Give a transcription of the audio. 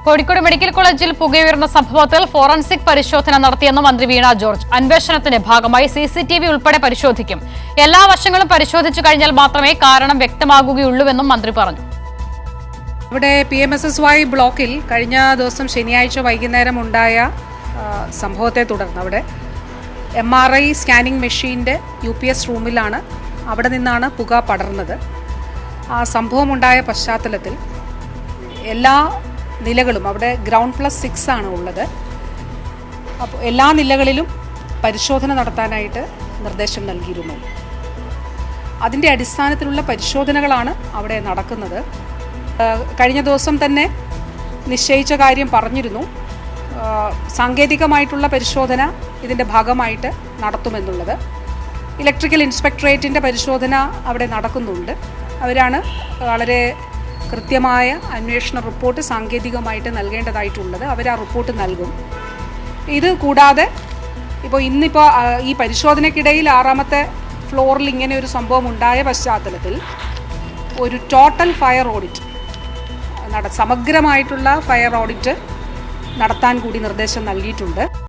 Kozhikode medical കോളേജിൽ പുകയുയർന്ന സംഭവത്തിൽ forensic പരിശോധന നടത്തിയെന്ന് മന്ത്രി വീണ ജോർജ്. അന്വേഷണത്തിന്റെ ഭാഗമായി CCTV ഉൾപ്പെടെ പരിശോധിക്കും. എല്ലാ വശങ്ങളും പരിശോധിച്ചു കഴിഞ്ഞാൽ മാത്രമേ കാരണം വ്യക്തമാകുകയുള്ളൂവെന്നും മന്ത്രി പറഞ്ഞു. ഇവിടെ PMSSY ബ്ലോക്കിൽ കഴിഞ്ഞ ദിവസം ശനിയാഴ്ച വൈകുന്നേരം ഉണ്ടായ സംഭവത്തെ തുടർന്ന് അവിടെ MRI സ്കാനിംഗ് മെഷീൻ്റെ UPS റൂമിലാണ് അവിടെ നിന്നാണ് പുക പടർന്നത്. ആ സംഭവമുണ്ടായ പശ്ചാത്തലത്തിൽ എല്ലാ നിലകളും അവിടെ ഗ്രൗണ്ട് +6 ആണ് ഉള്ളത്. അപ്പോൾ എല്ലാ നിലകളിലും പരിശോധന നടത്താനായിട്ട് നിർദ്ദേശം നൽകിയിരുന്നു. അതിൻ്റെ അടിസ്ഥാനത്തിലുള്ള പരിശോധനകളാണ് അവിടെ നടക്കുന്നത്. കഴിഞ്ഞ ദിവസം തന്നെ നിശ്ചയിച്ച കാര്യം പറഞ്ഞിരുന്നു. സാങ്കേതികമായിട്ടുള്ള പരിശോധന ഇതിൻ്റെ ഭാഗമായിട്ട് നടത്തുമെന്നുള്ളത്. ഇലക്ട്രിക്കൽ ഇൻസ്പെക്ടറേറ്റിൻ്റെ പരിശോധന അവിടെ നടക്കുന്നുണ്ട്. അവരാണ് വളരെ കൃത്യമായ അന്വേഷണ റിപ്പോർട്ട് സാങ്കേതികമായിട്ട് നൽകേണ്ടതായിട്ടുള്ളത്. അവർ ആ റിപ്പോർട്ട് നൽകും. ഇത് കൂടാതെ ഇന്നിപ്പോൾ ഈ പരിശോധനയ്ക്കിടയിൽ 6ാമത്തെ ഫ്ലോറിൽ ഇങ്ങനെ ഒരു സംഭവം ഉണ്ടായ പശ്ചാത്തലത്തിൽ ഒരു ടോട്ടൽ ഫയർ ഓഡിറ്റ് സമഗ്രമായിട്ടുള്ള ഫയർ ഓഡിറ്റ് നടത്താൻ കൂടി നിർദ്ദേശം നൽകിയിട്ടുണ്ട്.